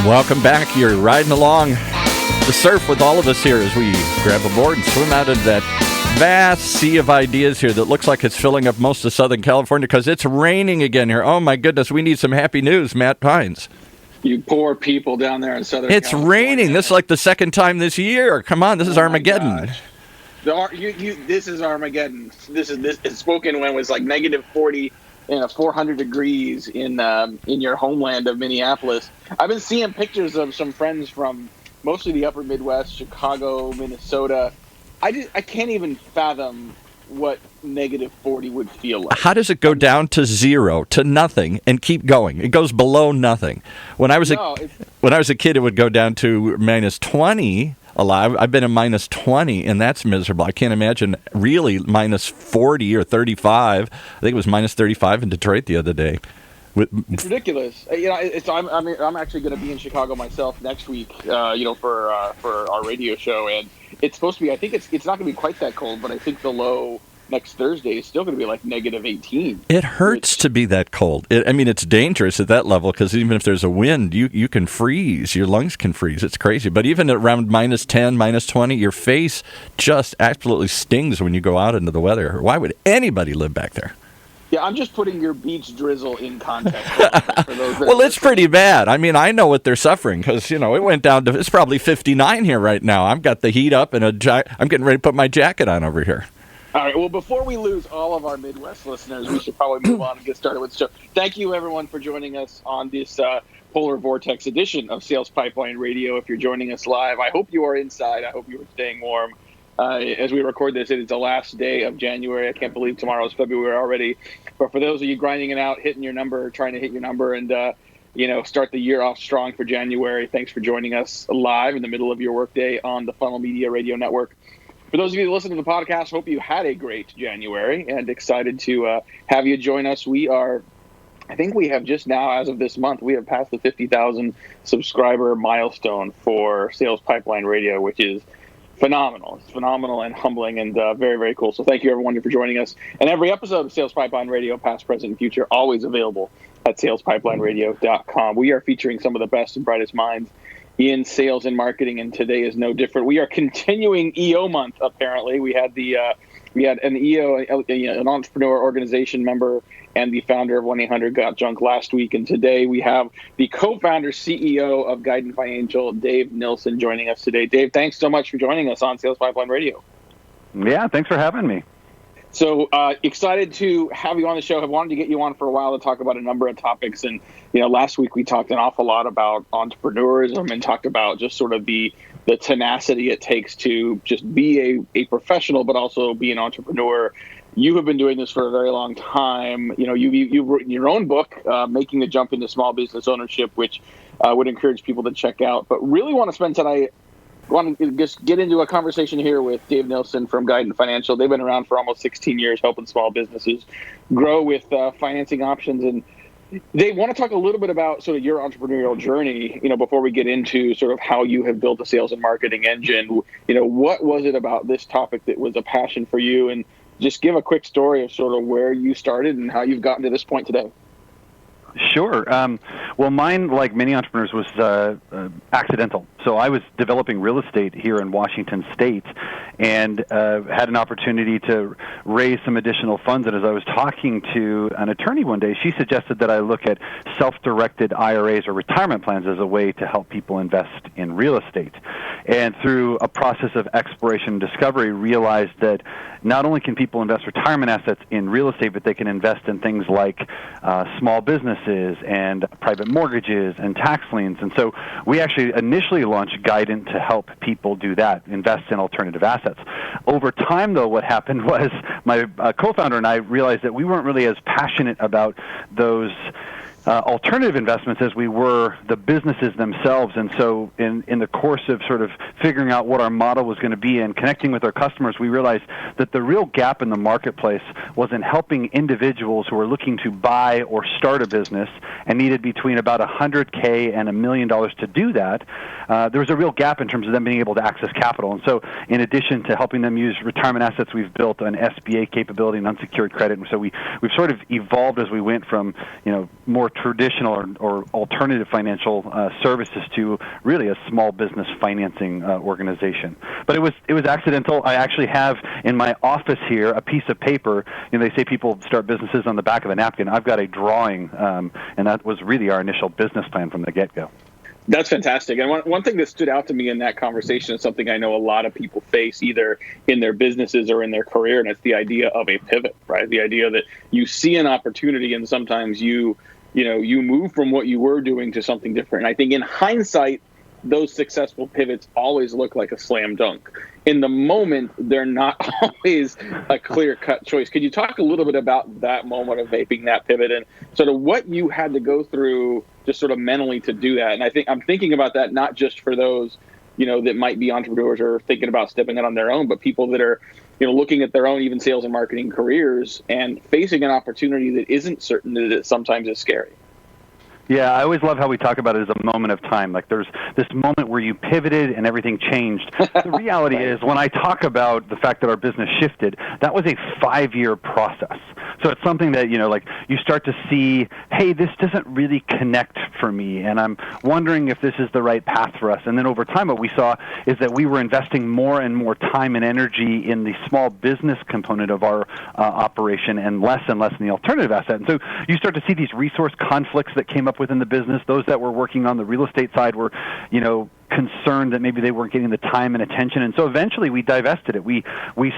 Welcome back. You're riding along the surf with all of us here as we grab a board and swim out into that vast sea of ideas here that looks like it's filling up most of Southern California because it's raining again here. Oh, my goodness. We need some happy news, Matt Pines. You poor people down there in Southern It's California. raining. This is like the second time this year. Come on. This is Armageddon. This is Armageddon. It's spoken when it was like negative 40 and 400 degrees in your homeland of Minneapolis. I've been seeing pictures of some friends from mostly the upper Midwest, Chicago, Minnesota. I can't even fathom what negative 40 would feel like. How does it go down to zero, to nothing, and keep going? It goes below nothing. When I was a kid, it would go down to minus 20. I've been in minus 20, and that's miserable. I can't imagine really minus 40 or 35. I think it was minus 35 in Detroit the other day. It's ridiculous. I'm actually going to be in Chicago myself next week. For our radio show, and it's supposed to be. I think it's not going to be quite that cold, but I think the low next Thursday is still going to be like negative 18. It hurts to be that cold. It's dangerous at that level because even if there's a wind, you can freeze. Your lungs can freeze. It's crazy. But even at around minus 10, minus 20, your face just absolutely stings when you go out into the weather. Why would anybody live back there? Yeah, I'm just putting your beach drizzle in context. For those well, it's pretty bad. I know what they're suffering because, it went down to, it's probably 59 here right now. I've got the heat up and I'm getting ready to put my jacket on over here. All right, well, before we lose all of our Midwest listeners, we should probably move on and get started with the show. Thank you, everyone, for joining us on this Polar Vortex edition of Sales Pipeline Radio. If you're joining us live, I hope you are inside. I hope you are staying warm. As we record this, it is the last day of January. I can't believe tomorrow is February already. But for those of you grinding it out, hitting your number, trying to hit your number, and start the year off strong for January, thanks for joining us live in the middle of your workday on the Funnel Media Radio Network. For those of you that listen to the podcast, hope you had a great January and excited to have you join us. I think we have just now, as of this month, we have passed the 50,000 subscriber milestone for Sales Pipeline Radio, which is phenomenal. It's phenomenal and humbling and very, very cool. So thank you, everyone, for joining us. And every episode of Sales Pipeline Radio, past, present, and future, always available at salespipelineradio.com. We are featuring some of the best and brightest minds in sales and marketing, and today is no different. We are continuing EO month. Apparently, we had an EO, an entrepreneur organization member, and the founder of 1-800-GOT-JUNK last week, and today we have the co-founder, CEO of Guidant Financial, Dave Nilssen, joining us today. Dave, thanks so much for joining us on Sales Pipeline Radio. Yeah, thanks for having me. So excited to have you on the show. I've wanted to get you on for a while to talk about a number of topics. And, last week we talked an awful lot about entrepreneurism and talked about just sort of the tenacity it takes to just be a professional, but also be an entrepreneur. You have been doing this for a very long time. You've written your own book, Making the Jump into Small Business Ownership, which I would encourage people to check out. But really want to spend tonight want to just get into a conversation here with Dave Nilssen from Guidant Financial. They've been around for almost 16 years, helping small businesses grow with financing options. And they want to talk a little bit about sort of your entrepreneurial journey, before we get into sort of how you have built a sales and marketing engine. What was it about this topic that was a passion for you? And just give a quick story of sort of where you started and how you've gotten to this point today. Sure. Well, mine, like many entrepreneurs, was accidental. So I was developing real estate here in Washington State and had an opportunity to raise some additional funds. And as I was talking to an attorney one day, she suggested that I look at self-directed IRAs or retirement plans as a way to help people invest in real estate. And through a process of exploration and discovery, realized that not only can people invest retirement assets in real estate, but they can invest in things like small businesses and private mortgages and tax liens. And so we actually initially launched Guidant to help people do that, invest in alternative assets. Over time, though, what happened was my co-founder and I realized that we weren't really as passionate about those alternative investments as we were the businesses themselves. And so in the course of sort of figuring out what our model was going to be and connecting with our customers, we realized that the real gap in the marketplace was in helping individuals who were looking to buy or start a business and needed between about $100K and $1 million to do that. There was a real gap in terms of them being able to access capital. And so in addition to helping them use retirement assets, we've built an SBA capability and unsecured credit. And so we've sort of evolved as we went from, more traditional or alternative financial services to really a small business financing organization. But it was accidental. I actually have in my office here a piece of paper. They say people start businesses on the back of a napkin. I've got a drawing, and that was really our initial business plan from the get-go. That's fantastic. And one thing that stood out to me in that conversation is something I know a lot of people face either in their businesses or in their career, and it's the idea of a pivot, right? The idea that you see an opportunity and sometimes you move from what you were doing to something different. And I think in hindsight, those successful pivots always look like a slam dunk. In the moment, they're not always a clear-cut choice. Could you talk a little bit about that moment of making that pivot and sort of what you had to go through just sort of mentally to do that? And I think I'm thinking about that not just for those, that might be entrepreneurs or thinking about stepping out on their own, but people that are, looking at their own even sales and marketing careers and facing an opportunity that isn't certain, that it sometimes is scary. Yeah, I always love how we talk about it as a moment of time. Like there's this moment where you pivoted and everything changed. The reality is when I talk about the fact that our business shifted, that was a 5-year process. So it's something that, you start to see, hey, this doesn't really connect for me, and I'm wondering if this is the right path for us. And then over time what we saw is that we were investing more and more time and energy in the small business component of our operation and less in the alternative asset. And so you start to see these resource conflicts that came up within the business. Those that were working on the real estate side were, concerned that maybe they weren't getting the time and attention. And so eventually we divested it. We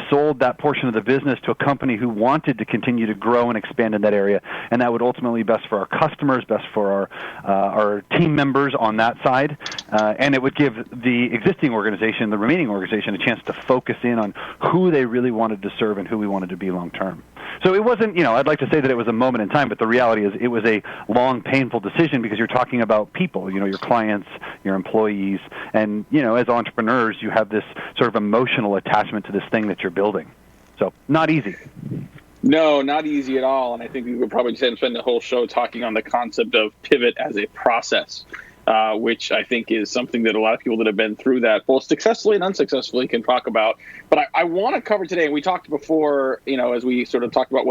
sold that portion of the business to a company who wanted to continue to grow and expand in that area. And that would ultimately be best for our customers, best for our team members on that side. And it would give the existing organization, the remaining organization, a chance to focus in on who they really wanted to serve and who we wanted to be long term. So it wasn't, I'd like to say that it was a moment in time, but the reality is it was a long, painful decision because you're talking about people, your clients, your employees, and, as entrepreneurs, you have this sort of emotional attachment to this thing that you're building. So not easy. No, not easy at all. And I think we would probably spend the whole show talking on the concept of pivot as a process, which I think is something that a lot of people that have been through that, both successfully and unsuccessfully, can talk about. But I want to cover today, and we talked before, as we sort of talked about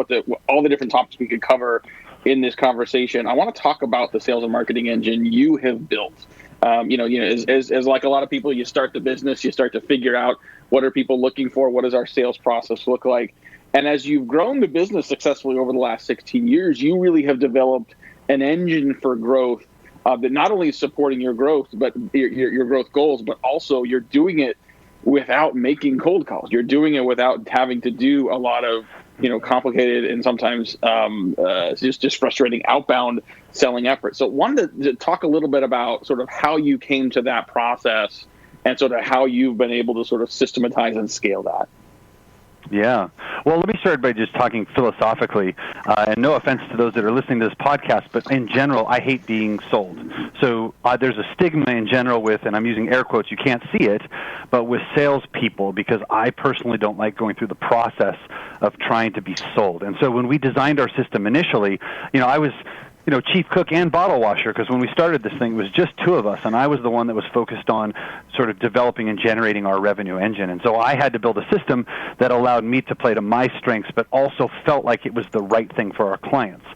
all the different topics we could cover in this conversation. I want to talk about the sales and marketing engine you have built. As like a lot of people, you start the business, you start to figure out what are people looking for, what does our sales process look like. And as you've grown the business successfully over the last 16 years, you really have developed an engine for growth that not only is supporting your growth, but your growth goals, but also you're doing it without making cold calls. You're doing it without having to do a lot of complicated and sometimes just frustrating outbound selling efforts. So wanted to talk a little bit about sort of how you came to that process and sort of how you've been able to sort of systematize and scale that. Yeah. Well, let me start by just talking philosophically, and no offense to those that are listening to this podcast, but in general, I hate being sold. So there's a stigma in general with, and I'm using air quotes, you can't see it, but with salespeople, because I personally don't like going through the process of trying to be sold. And so when we designed our system initially, I was chief cook and bottle washer, because when we started this thing, it was just two of us, and I was the one that was focused on sort of developing and generating our revenue engine. And so I had to build a system that allowed me to play to my strengths, but also felt like it was the right thing for our clients.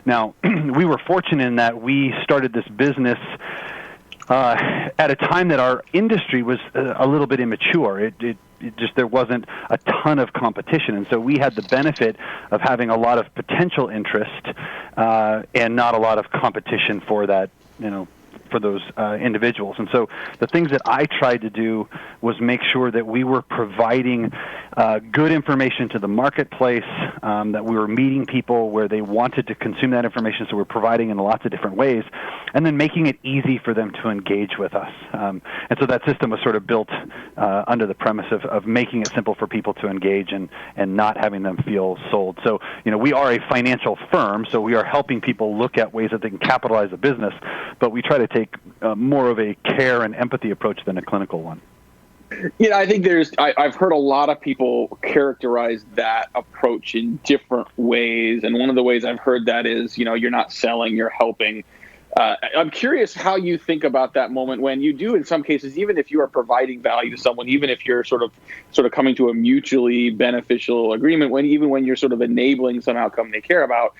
Now, we were fortunate in that we started this business at a time that our industry was a little bit immature. There wasn't a ton of competition, and so we had the benefit of having a lot of potential interest and not a lot of competition for that, for those individuals. And so the things that I tried to do was make sure that we were providing good information to the marketplace, that we were meeting people where they wanted to consume that information, so we're providing in lots of different ways, and then making it easy for them to engage with us. And so that system was sort of built under the premise of making it simple for people to engage and not having them feel sold. So, we are a financial firm, so we are helping people look at ways that they can capitalize a business, but we try to take more of a care and empathy approach than a clinical one. I think I've heard a lot of people characterize that approach in different ways. And one of the ways I've heard that is, you're not selling, you're helping. I'm curious how you think about that moment when you do, in some cases, even if you are providing value to someone, even if you're sort of coming to a mutually beneficial agreement, when you're sort of enabling some outcome they care about,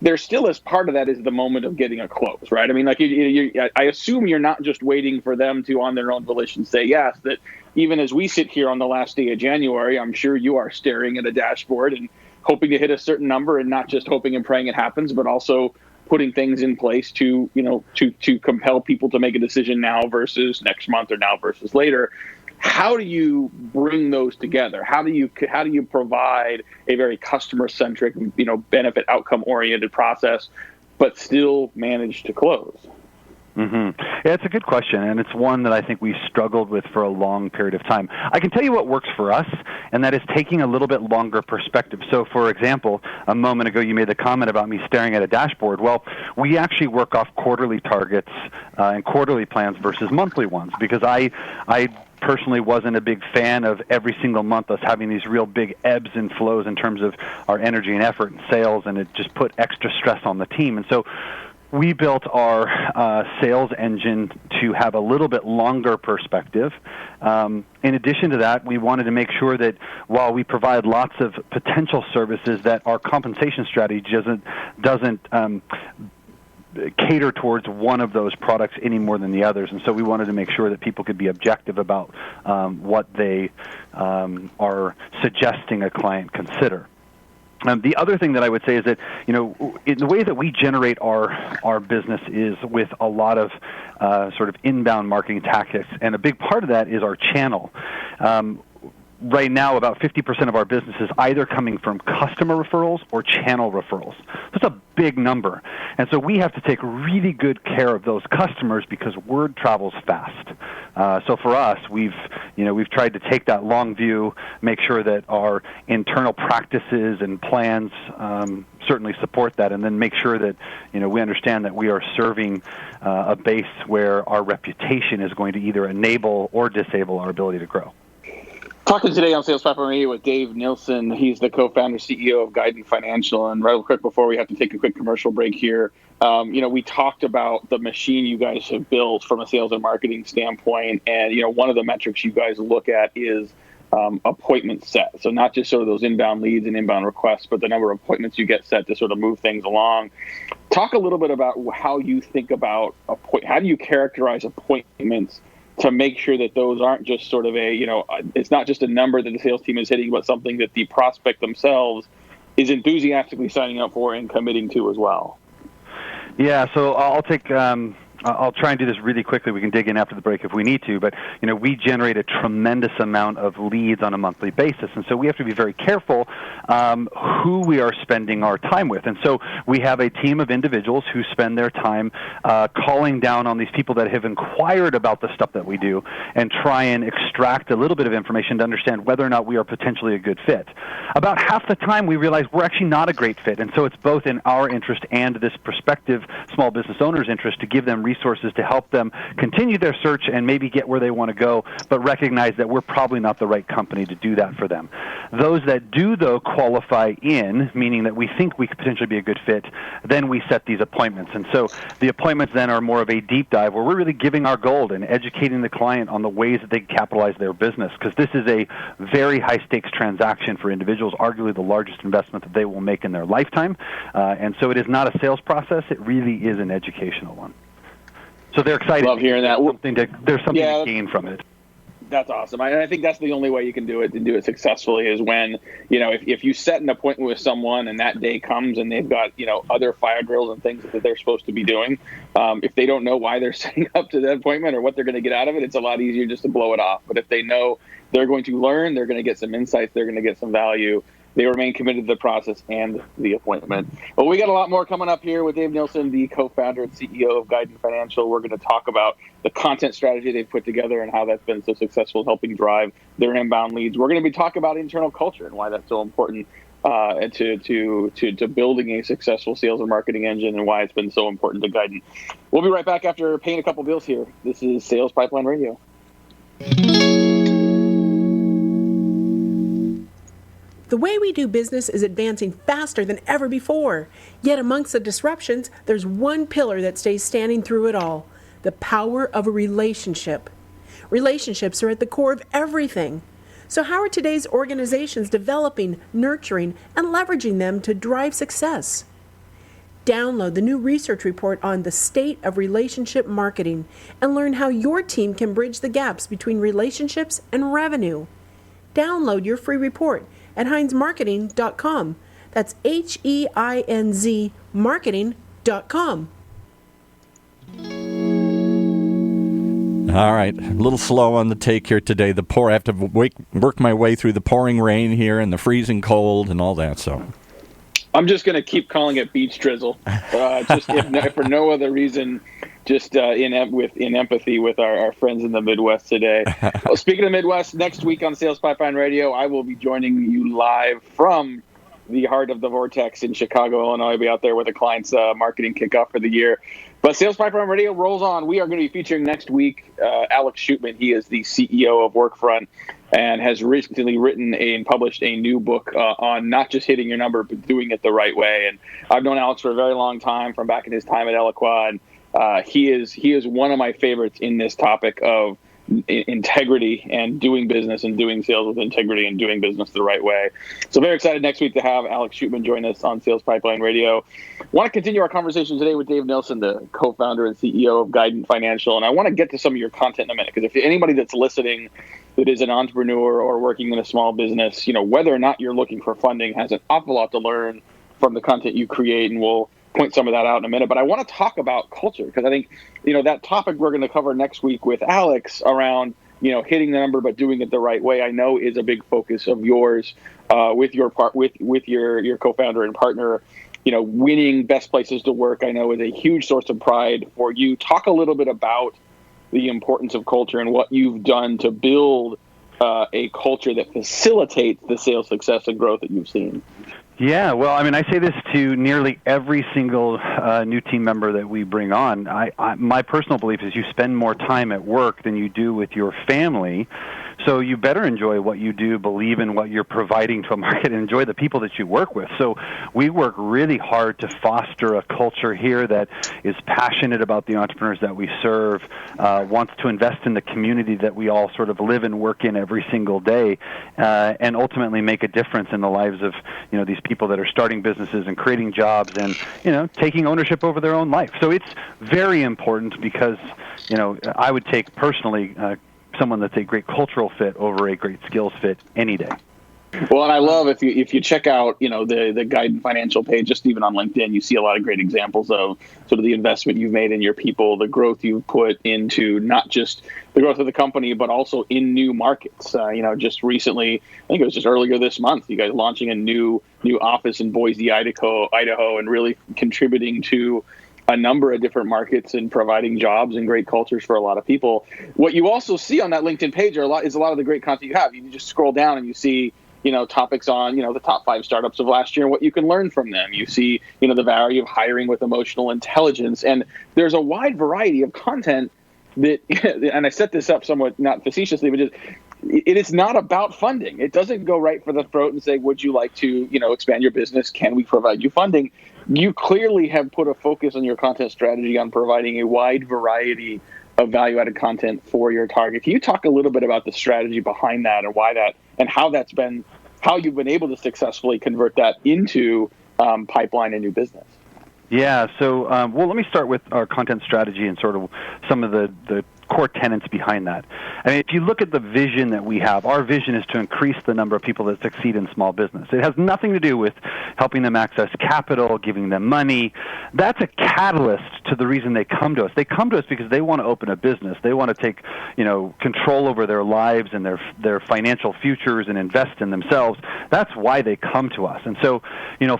there still is part of that is the moment of getting a close, right? I mean, like I assume you're not just waiting for them to, on their own volition, say yes. That even as we sit here on the last day of January, I'm sure you are staring at a dashboard and hoping to hit a certain number, and not just hoping and praying it happens, but also putting things in place to, to compel people to make a decision now versus next month or now versus later. How do you bring those together? How do you provide a very customer-centric, benefit outcome-oriented process, but still manage to close? Mm-hmm. Yeah, it's a good question, and it's one that I think we've struggled with for a long period of time. I can tell you what works for us, and that is taking a little bit longer perspective. So, for example, a moment ago you made the comment about me staring at a dashboard. Well, we actually work off quarterly targets and quarterly plans versus monthly ones, because I personally wasn't a big fan of every single month us having these real big ebbs and flows in terms of our energy and effort and sales, and it just put extra stress on the team. And so we built our sales engine to have a little bit longer perspective. In addition to that, we wanted to make sure that while we provide lots of potential services, that our compensation strategy doesn't cater towards one of those products any more than the others. And so we wanted to make sure that people could be objective about what they are suggesting a client consider. The other thing that I would say is that, in the way that we generate our business is with a lot of sort of inbound marketing tactics, and a big part of that is our channel. Right now, about 50% of our business is either coming from customer referrals or channel referrals. That's a big number. And so we have to take really good care of those customers because word travels fast. So for us, we've tried to take that long view, make sure that our internal practices and plans certainly support that, and then make sure that we understand that we are serving a base where our reputation is going to either enable or disable our ability to grow. Talking today on Sales Pipeline Radio with Dave Nilssen. He's the co-founder, CEO of Guidant Financial. And real quick, before we have to take a quick commercial break here, we talked about the machine you guys have built from a sales and marketing standpoint. And, one of the metrics you guys look at is appointment set. So not just sort of those inbound leads and inbound requests, but the number of appointments you get set to sort of move things along. Talk a little bit about how you think about how do you characterize appointments to make sure that those aren't just sort of it's not just a number that the sales team is hitting, but something that the prospect themselves is enthusiastically signing up for and committing to as well. Yeah, so I'll try and do this really quickly. We can dig in after the break if we need to, but we generate a tremendous amount of leads on a monthly basis, and so we have to be very careful who we are spending our time with. And so we have a team of individuals who spend their time calling down on these people that have inquired about the stuff that we do and try and extract a little bit of information to understand whether or not we are potentially a good fit. About half the time we realize we're actually not a great fit, and so it's both in our interest and this prospective small business owner's interest to give them resources to help them continue their search and maybe get where they want to go, but recognize that we're probably not the right company to do that for them. Those that do, though, qualify in, meaning that we think we could potentially be a good fit, then we set these appointments. And so the appointments then are more of a deep dive where we're really giving our gold and educating the client on the ways that they can capitalize their business, because this is a very high-stakes transaction for individuals, arguably the largest investment that they will make in their lifetime. And so it is not a sales process. It really is an educational one. So they're excited. Love hearing that. There's something to gain from it. That's awesome. I think that's the only way you can do it and do it successfully is when, if you set an appointment with someone and that day comes and they've got, other fire drills and things that they're supposed to be doing, if they don't know why they're setting up to that appointment or what they're going to get out of it, it's a lot easier just to blow it off. But if they know they're going to learn, they're going to get some insights, they're going to get some value, they remain committed to the process and the appointment. Well, we got a lot more coming up here with Dave Nilssen, the co-founder and CEO of Guidant Financial. We're going to talk about the content strategy they've put together and how that's been so successful helping drive their inbound leads. We're going to be talking about internal culture and why that's so important to building a successful sales and marketing engine and why it's been so important to Guidant. We'll be right back after paying a couple bills here. This is Sales Pipeline Radio. The way we do business is advancing faster than ever before. Yet amongst the disruptions, there's one pillar that stays standing through it all: the power of a relationship. Relationships are at the core of everything. So how are today's organizations developing, nurturing, and leveraging them to drive success? Download the new research report on the state of relationship marketing and learn how your team can bridge the gaps between relationships and revenue. Download your free report at Heinzmarketing.com. That's HEINZ marketing.com. All right, a little slow on the take here today. I have to work my way through the pouring rain here and the freezing cold and all that. So I'm just going to keep calling it beach drizzle, just if for no other reason, just in empathy with our friends in the Midwest today. Well, speaking of Midwest, next week on Sales Pipeline Radio, I will be joining you live from the heart of the vortex in Chicago, Illinois. I'll be out there with a client's marketing kickoff for the year. But Sales Pipeline Radio rolls on. We are going to be featuring next week Alex Shootman. He is the CEO of Workfront and has recently written and published a new book on not just hitting your number, but doing it the right way. And I've known Alex for a very long time, from back in his time at Eloqua, and he is one of my favorites in this topic of integrity and doing business and doing sales with integrity and doing business the right way. So very excited next week to have Alex Shootman join us on Sales Pipeline Radio. Want to continue our conversation today with Dave Nilssen, the co-founder and CEO of Guidant Financial. And I want to get to some of your content in a minute, because if anybody that's listening that is an entrepreneur or working in a small business, whether or not you're looking for funding, has an awful lot to learn from the content you create, and we'll point some of that out in a minute. But I want to talk about culture, because I think, that topic we're going to cover next week with Alex around, hitting the number but doing it the right way, I know is a big focus of yours with your co-founder and partner. Winning best places to work, I know, is a huge source of pride for you. Talk a little bit about the importance of culture and what you've done to build a culture that facilitates the sales success and growth that you've seen. Yeah, well, I say this to nearly every single new team member that we bring on. My personal belief is you spend more time at work than you do with your family. So you better enjoy what you do, believe in what you're providing to a market, and enjoy the people that you work with. So we work really hard to foster a culture here that is passionate about the entrepreneurs that we serve, wants to invest in the community that we all sort of live and work in every single day, and ultimately make a difference in the lives of these people that are starting businesses and creating jobs and taking ownership over their own life. So it's very important, because I would take personally someone that's a great cultural fit over a great skills fit any day. Well, and I love if you check out the Guidant Financial page, just even on LinkedIn, you see a lot of great examples of sort of the investment you've made in your people, the growth you've put into not just the growth of the company, but also in new markets. Just recently, I think it was just earlier this month, you guys launching a new office in Boise, Idaho, and really contributing to a number of different markets and providing jobs and great cultures for a lot of people. What you also see on that LinkedIn page is a lot of the great content you have. You just scroll down and you see topics on, the top 5 startups of last year and what you can learn from them. You see, the value of hiring with emotional intelligence. And there's a wide variety of content that, and I set this up somewhat not facetiously, but it is not about funding. It doesn't go right for the throat and say, would you like to, expand your business? Can we provide you funding? You clearly have put a focus on your content strategy on providing a wide variety of value-added content for your target. Can you talk a little bit about the strategy behind that, and why that, and how you've been able to successfully convert that into pipeline and new business? Yeah, so let me start with our content strategy and sort of some of the core tenets behind that. If you look at the vision that we have, our vision is to increase the number of people that succeed in small business. It has nothing to do with helping them access capital, giving them money. That's a catalyst to the reason they come to us. They come to us because they want to open a business. They want to take, control over their lives and their financial futures and invest in themselves. That's why they come to us. And so,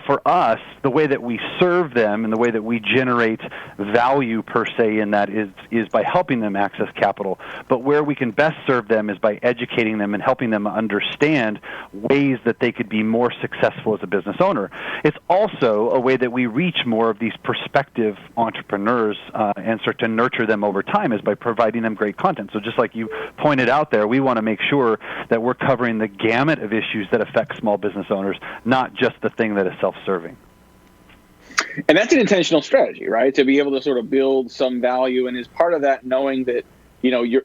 for us, the way that we serve them and the way that we generate value per se in that is by helping them access capital. But where we can best serve them is by educating them and helping them understand ways that they could be more successful as a business owner. It's also a way that we reach more of these prospective entrepreneurs and start to nurture them over time is by providing them great content. So just like you pointed out there, we want to make sure that we're covering the gamut of issues that affect small business owners, not just the thing that is self-serving. And that's an intentional strategy, right? To be able to sort of build some value, and is part of that knowing that,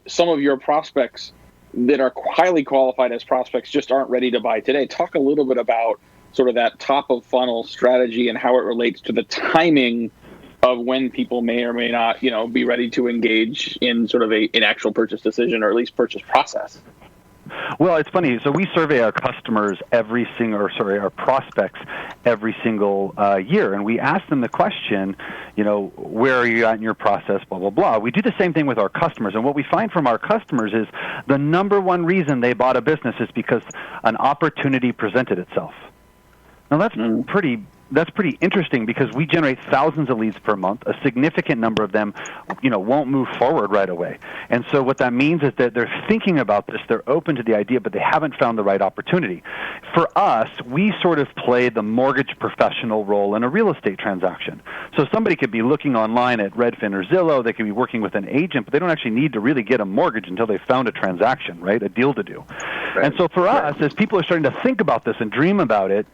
some of your prospects that are highly qualified as prospects just aren't ready to buy today. Talk a little bit about sort of that top of funnel strategy and how it relates to the timing of when people may or may not, be ready to engage in sort of an actual purchase decision or at least purchase process. Well, it's funny. So we survey our customers our prospects every single year, and we ask them the question, where are you at in your process, blah, blah, blah. We do the same thing with our customers, and what we find from our customers is the number one reason they bought a business is because an opportunity presented itself. Now, that's pretty interesting because we generate thousands of leads per month. A significant number of them, won't move forward right away. And so what that means is that they're thinking about this, they're open to the idea, but they haven't found the right opportunity. For us, we sort of play the mortgage professional role in a real estate transaction. So somebody could be looking online at Redfin or Zillow, they could be working with an agent, but they don't actually need to really get a mortgage until they found a transaction, right? A deal to do. Right. And so for us, as people are starting to think about this and dream about it,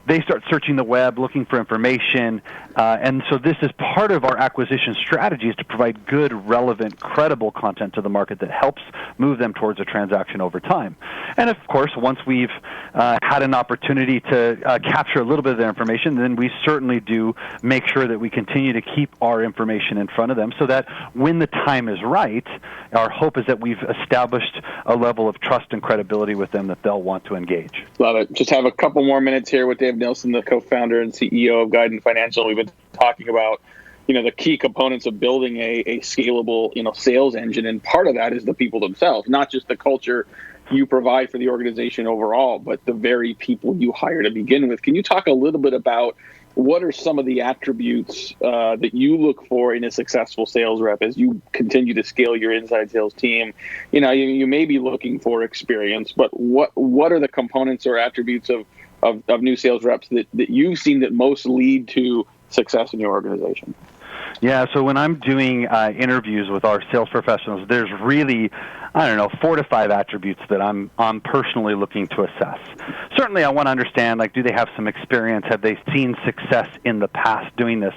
they start searching the web, looking for information, and so this is part of our acquisition strategy is to provide good, relevant, credible content to the market that helps move them towards a transaction over time. And of course, once we've had an opportunity to capture a little bit of their information, then we certainly do make sure that we continue to keep our information in front of them so that when the time is right, our hope is that we've established a level of trust and credibility with them that they'll want to engage. Love it. Just have a couple more minutes here with Dave Nilssen, the co-founder and CEO of Guidant Financial. We've been talking about, the key components of building a scalable, sales engine. And part of that is the people themselves, not just the culture you provide for the organization overall, but the very people you hire to begin with. Can you talk a little bit about what are some of the attributes that you look for in a successful sales rep as you continue to scale your inside sales team? You may be looking for experience, but what are the components or attributes of new sales reps that you've seen that most lead to success in your organization? Yeah, so when I'm doing interviews with our sales professionals, there's really, 4 to 5 attributes that I'm personally looking to assess. Certainly I want to understand, do they have some experience? Have they seen success in the past doing this?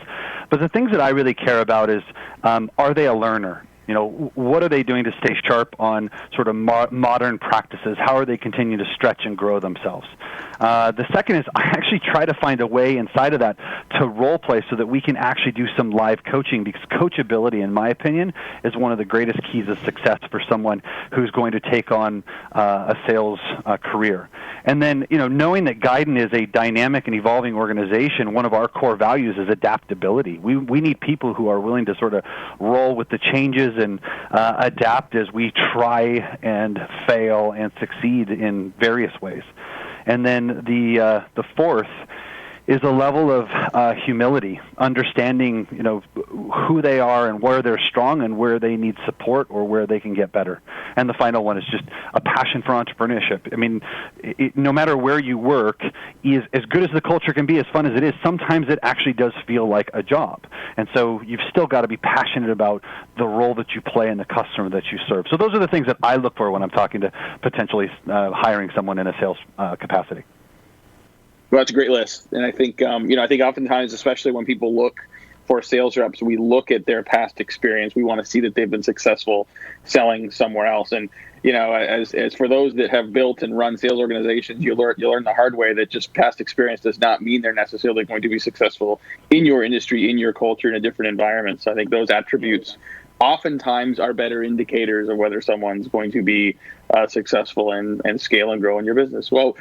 But the things that I really care about is, are they a learner? What are they doing to stay sharp on sort of modern practices? How are they continuing to stretch and grow themselves? The second is I actually try to find a way inside of that to role play so that we can actually do some live coaching, because coachability, in my opinion, is one of the greatest keys of success for someone who's going to take on a sales career. And then, knowing that Guidant is a dynamic and evolving organization, one of our core values is adaptability. We need people who are willing to sort of roll with the changes and adapt as we try and fail and succeed in various ways. And then the fourth is a level of humility, understanding who they are and where they're strong and where they need support or where they can get better. And the final one is just a passion for entrepreneurship. I mean, no matter where you work, as good as the culture can be, as fun as it is, sometimes it actually does feel like a job. And so you've still got to be passionate about the role that you play and the customer that you serve. So those are the things that I look for when I'm talking to potentially hiring someone in a sales capacity. Well, that's a great list. And I think, I think oftentimes, especially when people look for sales reps, we look at their past experience. We want to see that they've been successful selling somewhere else. And, as for those that have built and run sales organizations, you learn the hard way that just past experience does not mean they're necessarily going to be successful in your industry, in your culture, in a different environment. So I think those attributes oftentimes are better indicators of whether someone's going to be successful and scale and grow in your business. Well,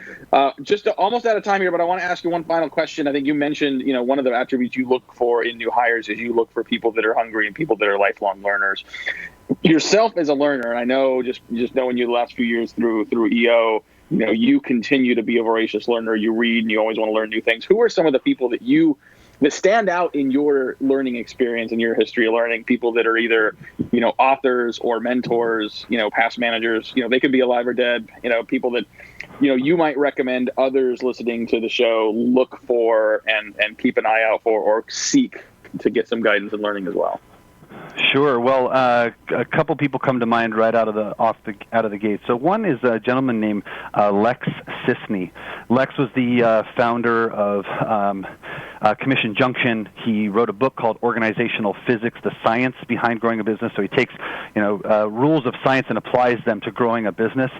just almost out of time here, but I want to ask you one final question. I think you mentioned, one of the attributes you look for in new hires is you look for people that are hungry and people that are lifelong learners. Yourself as a learner, and I know just knowing you the last few years through EO, you continue to be a voracious learner. You read and you always want to learn new things. Who are some of the people that stand out in your learning experience and your history of learning, people that are either, authors or mentors, past managers, they could be alive or dead, people that, you might recommend others listening to the show look for and keep an eye out for or seek to get some guidance and learning as well? Sure. Well, a couple people come to mind right out of the gate. So one is a gentleman named Lex Sisney. Lex was the founder of Commission Junction. He wrote a book called Organizational Physics, the science behind growing a business. So he takes, rules of science and applies them to growing a business.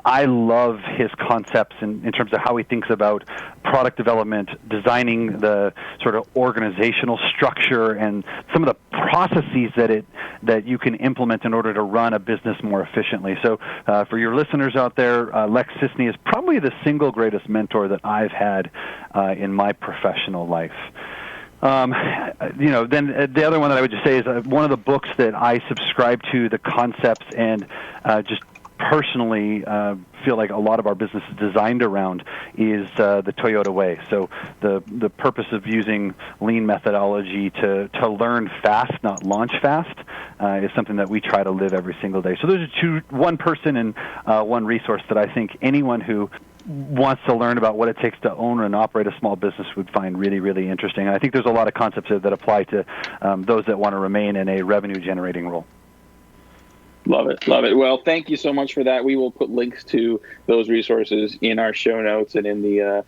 I love his concepts in terms of how he thinks about product development, designing the sort of organizational structure, and some of the processes that you can implement in order to run a business more efficiently. So for your listeners out there, Lex Sisney is probably the single greatest mentor that I've had in my professional life. Then the other one that I would just say is one of the books that I subscribe to the concepts and just personally feel like a lot of our business is designed around is the Toyota Way. So the purpose of using lean methodology to learn fast, not launch fast, is something that we try to live every single day. So those are one person and one resource that I think anyone who wants to learn about what it takes to own and operate a small business would find really, really interesting. And I think there's a lot of concepts that apply to those that want to remain in a revenue-generating role. Love it. Well, thank you so much for that. We will put links to those resources in our show notes and in the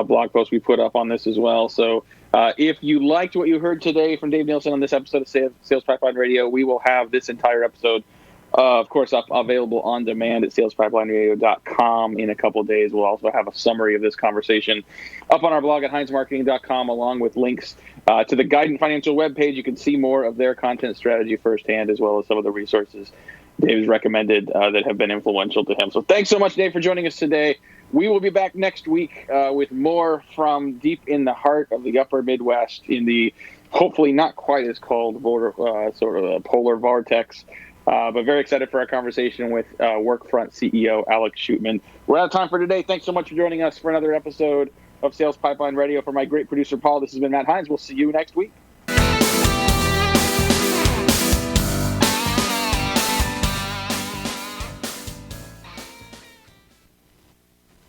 blog post we put up on this as well. So if you liked what you heard today from Dave Nilssen on this episode of Sales Pipeline Radio, we will have this entire episode, of course, available on demand at salespipelineradio.com in a couple of days. We'll also have a summary of this conversation up on our blog at Heinzmarketing.com, along with links to the Guidant Financial webpage. You can see more of their content strategy firsthand, as well as some of the resources Dave's recommended that have been influential to him. So thanks so much, Dave, for joining us today. We will be back next week with more from deep in the heart of the upper Midwest in the hopefully not quite as cold polar vortex. But very excited for our conversation with Workfront CEO Alex Shootman. We're out of time for today. Thanks so much for joining us for another episode of Sales Pipeline Radio. For my great producer, Paul, this has been Matt Heinz. We'll see you next week.